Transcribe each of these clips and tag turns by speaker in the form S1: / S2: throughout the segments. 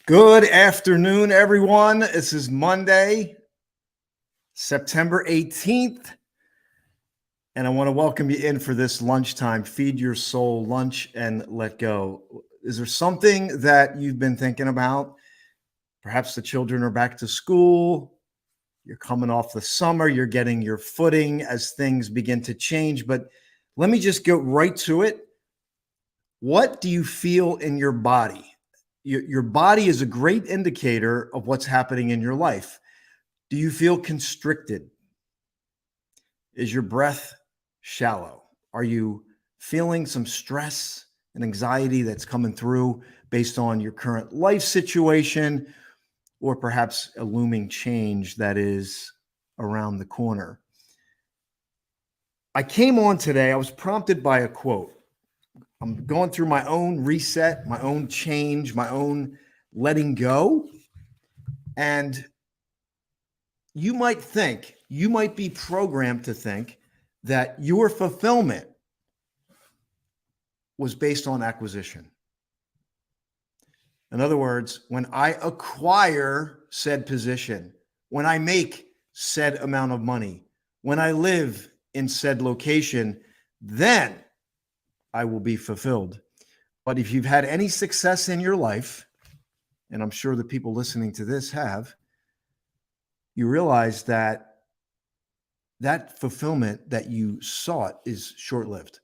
S1: Good afternoon, everyone. This is Monday, September 18th, and I want to welcome you in for this lunchtime Feed Your Soul Lunch and Let Go. Is there something that you've been thinking about? Perhaps the children are back to school. You're coming off the summer. You're getting your footing as things begin to change. But let me just go right to it. What do you feel in your body? Your body is a great indicator of what's happening in your life. Do you feel constricted? Is your breath shallow? Are you feeling some stress and anxiety that's coming through based on your current life situation, or perhaps a looming change that is around the corner? I came on today, I was prompted by a quote. I'm going through my own reset, my own change, my own letting go. And you might be programmed to think that your fulfillment was based on acquisition. In other words, when I acquire said position, when I make said amount of money, when I live in said location, then I will be fulfilled. But if you've had any success in your life, and I'm sure the people listening to this have, you realize that that fulfillment that you sought is short-lived.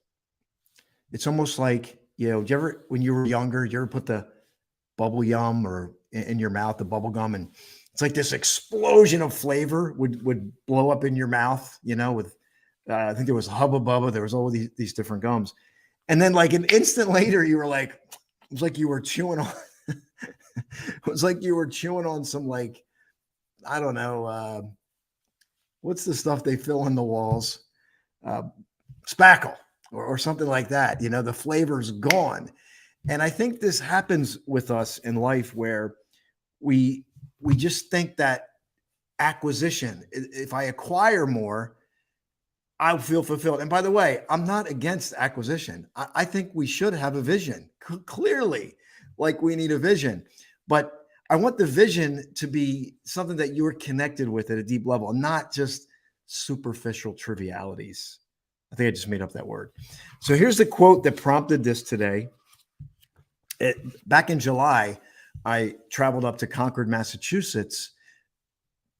S1: It's almost like, when you were younger, you ever put the bubble yum or in your mouth, the bubble gum, and it's like this explosion of flavor would blow up in your mouth, with, I think there was Hubba Bubba, there was all these different gums. And then like an instant later, you were like, it was like you were chewing on, it was like you were chewing on some, like, I don't know, what's the stuff they fill in the walls? Spackle or something like that. The flavor's gone. And I think this happens with us in life where we just think that acquisition, if I acquire more, I feel fulfilled. And by the way, I'm not against acquisition. I think we should have a vision. Clearly, like we need a vision. But I want the vision to be something that you're connected with at a deep level, not just superficial trivialities. I think I just made up that word. So here's the quote that prompted this today. Back in July, I traveled up to Concord, Massachusetts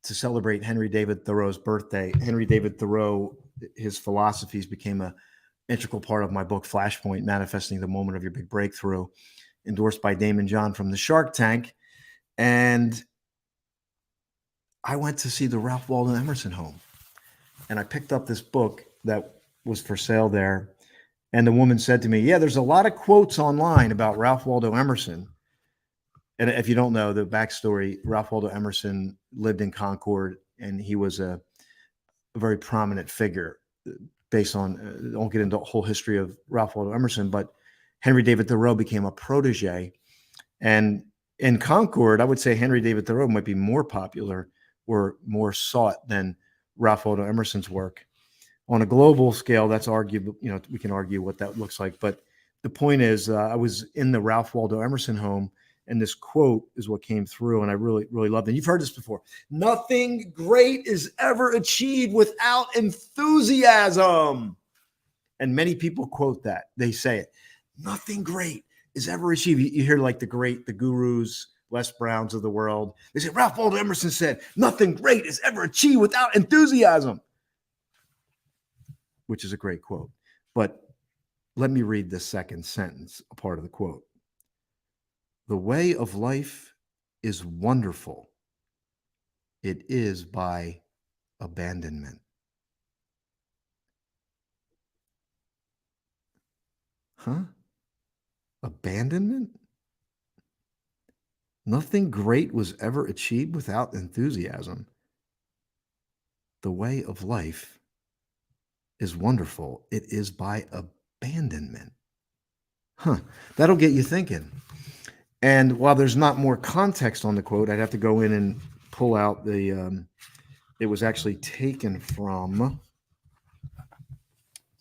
S1: to celebrate Henry David Thoreau's birthday. Henry David Thoreau, his philosophies became an integral part of my book, Flashpoint, Manifesting the Moment of Your Big Breakthrough, endorsed by Daymond John from the Shark Tank. And I went to see the Ralph Waldo Emerson home. And I picked up this book that was for sale there. And the woman said to me, yeah, there's a lot of quotes online about Ralph Waldo Emerson. And if you don't know the backstory, Ralph Waldo Emerson lived in Concord, and he was a very prominent figure based on, I won't get into the whole history of Ralph Waldo Emerson, but Henry David Thoreau became a protege. And in Concord, I would say Henry David Thoreau might be more popular or more sought than Ralph Waldo Emerson's work. On a global scale, that's arguable. We can argue what that looks like. But the point is, I was in the Ralph Waldo Emerson home, and this quote is what came through, and I really, really loved it. You've heard this before. Nothing great is ever achieved without enthusiasm. And many people quote that. They say it. Nothing great is ever achieved. You hear like the gurus, Les Browns of the world. They say, Ralph Waldo Emerson said, nothing great is ever achieved without enthusiasm, which is a great quote. But let me read the second sentence, a part of the quote. The way of life is wonderful. It is by abandonment. Huh? Abandonment? Nothing great was ever achieved without enthusiasm. The way of life is wonderful. It is by abandonment. That'll get you thinking. And while there's not more context on the quote, I'd have to go in and pull out it was actually taken from, let's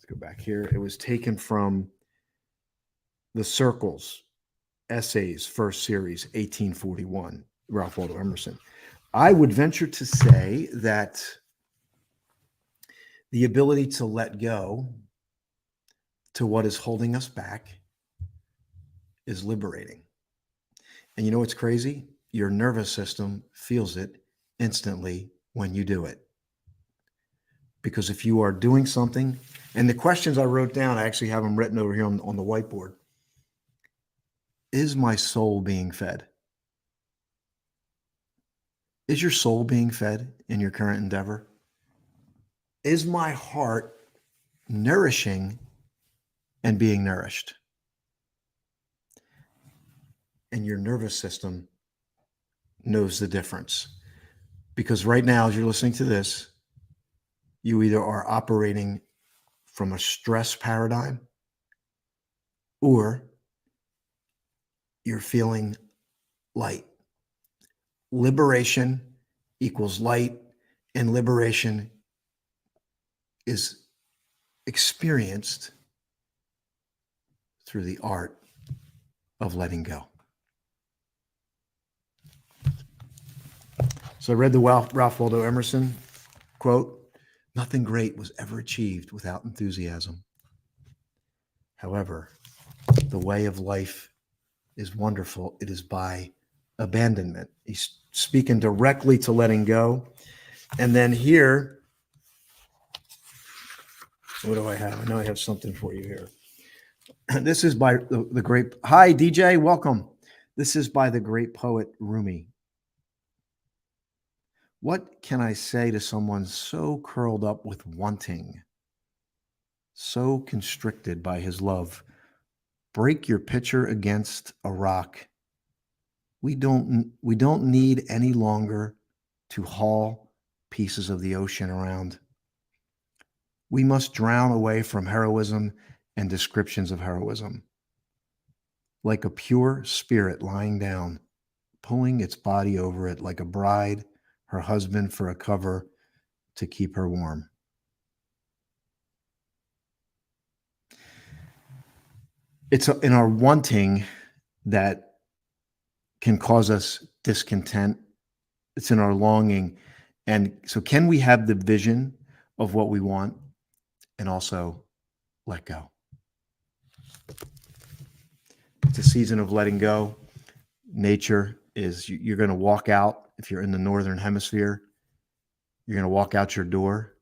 S1: go back here. It was taken from The Circles, Essays, first series, 1841, Ralph Waldo Emerson. I would venture to say that the ability to let go to what is holding us back is liberating. And you know what's crazy? Your nervous system feels it instantly when you do it. Because if you are doing something, and the questions I wrote down, I actually have them written over here on the whiteboard. Is my soul being fed? Is your soul being fed in your current endeavor? Is my heart nourishing and being nourished? And your nervous system knows the difference. Because right now, as you're listening to this, you either are operating from a stress paradigm or you're feeling light. Liberation equals light, and liberation is experienced through the art of letting go. So I read the Ralph Waldo Emerson quote, "Nothing great was ever achieved without enthusiasm. However, the way of life is wonderful. It is by abandonment." He's speaking directly to letting go. And then here, what do I have? I know I have something for you here. This is by the great, hi, DJ, welcome. This is by the great poet Rumi. What can I say to someone so curled up with wanting, so constricted by his love? Break your pitcher against a rock. We don't need any longer to haul pieces of the ocean around. We must drown away from heroism and descriptions of heroism. Like a pure spirit lying down, pulling its body over it like a bride, her husband for a cover to keep her warm. It's in our wanting that can cause us discontent. It's in our longing. And so can we have the vision of what we want and also let go? It's a season of letting go. Nature is, you're going to walk out. If you're in the northern hemisphere, you're going to walk out your door.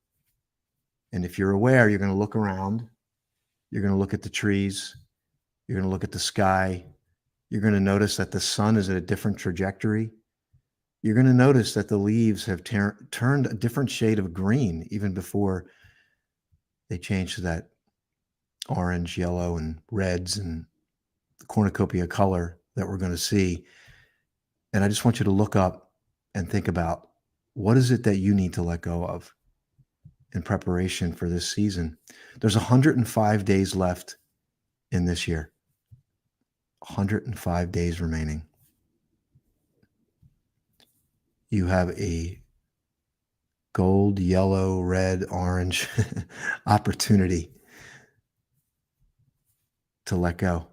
S1: And if you're aware, you're going to look around. You're going to look at the trees. You're going to look at the sky. You're going to notice that the sun is at a different trajectory. You're going to notice that the leaves have turned a different shade of green even before they change to that orange, yellow, and reds and the cornucopia color that we're going to see. And I just want you to look up and think about, what is it that you need to let go of in preparation for this season? There's 105 days left in this year. 105 days remaining. You have a gold, yellow, red, orange opportunity to let go.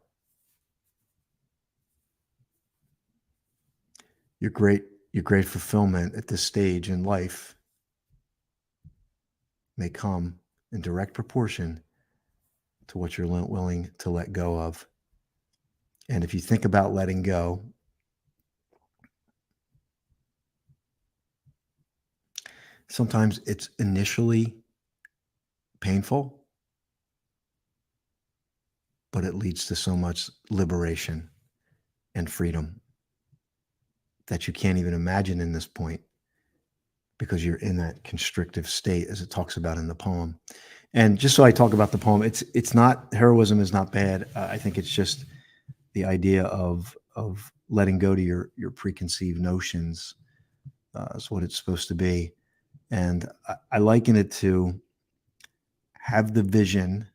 S1: Your great fulfillment at this stage in life may come in direct proportion to what you're willing to let go of. And if you think about letting go, sometimes it's initially painful, but it leads to so much liberation and freedom that you can't even imagine in this point, because you're in that constrictive state, as it talks about in the poem. And just so I talk about the poem, it's not, heroism is not bad. I think it's just the idea of letting go to your preconceived notions is what it's supposed to be. And I liken it to have the vision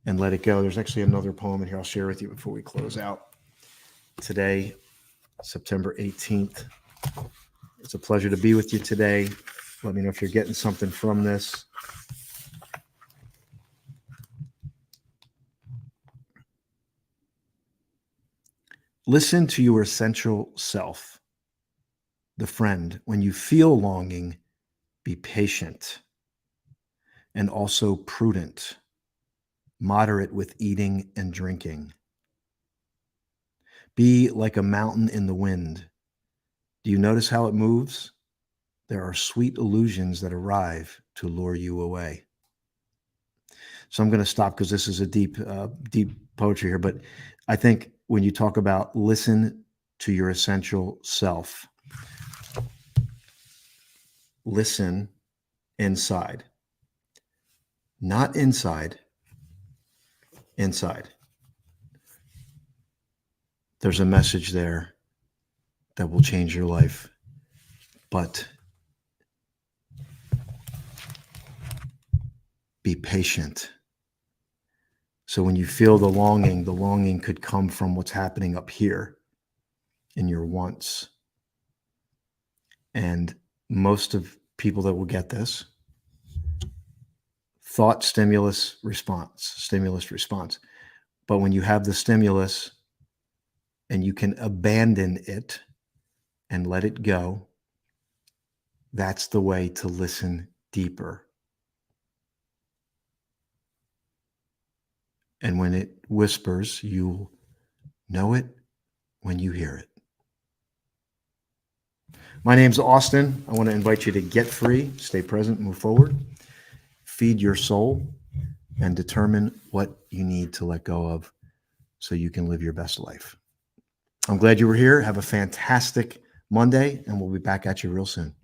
S1: and let it go. There's actually another poem in here I'll share with you before we close out today, September 18th. It's a pleasure to be with you today. Let me know if you're getting something from this. Listen to your essential self, the friend. When you feel longing, be patient and also prudent, moderate with eating and drinking. Be like a mountain in the wind. Do you notice how it moves? There are sweet illusions that arrive to lure you away. So I'm going to stop because this is a deep poetry here. But I think when you talk about listen to your essential self, listen inside, not inside, inside. There's a message there that will change your life, but be patient. So when you feel the longing could come from what's happening up here in your wants. And most of people that will get this, thought, stimulus, response. But when you have the stimulus and you can abandon it and let it go, that's the way to listen deeper. And when it whispers, you'll know it when you hear it. My name's Austin. I want to invite you to get free, stay present, move forward, feed your soul, and determine what you need to let go of so you can live your best life. I'm glad you were here. Have a fantastic Monday, and we'll be back at you real soon.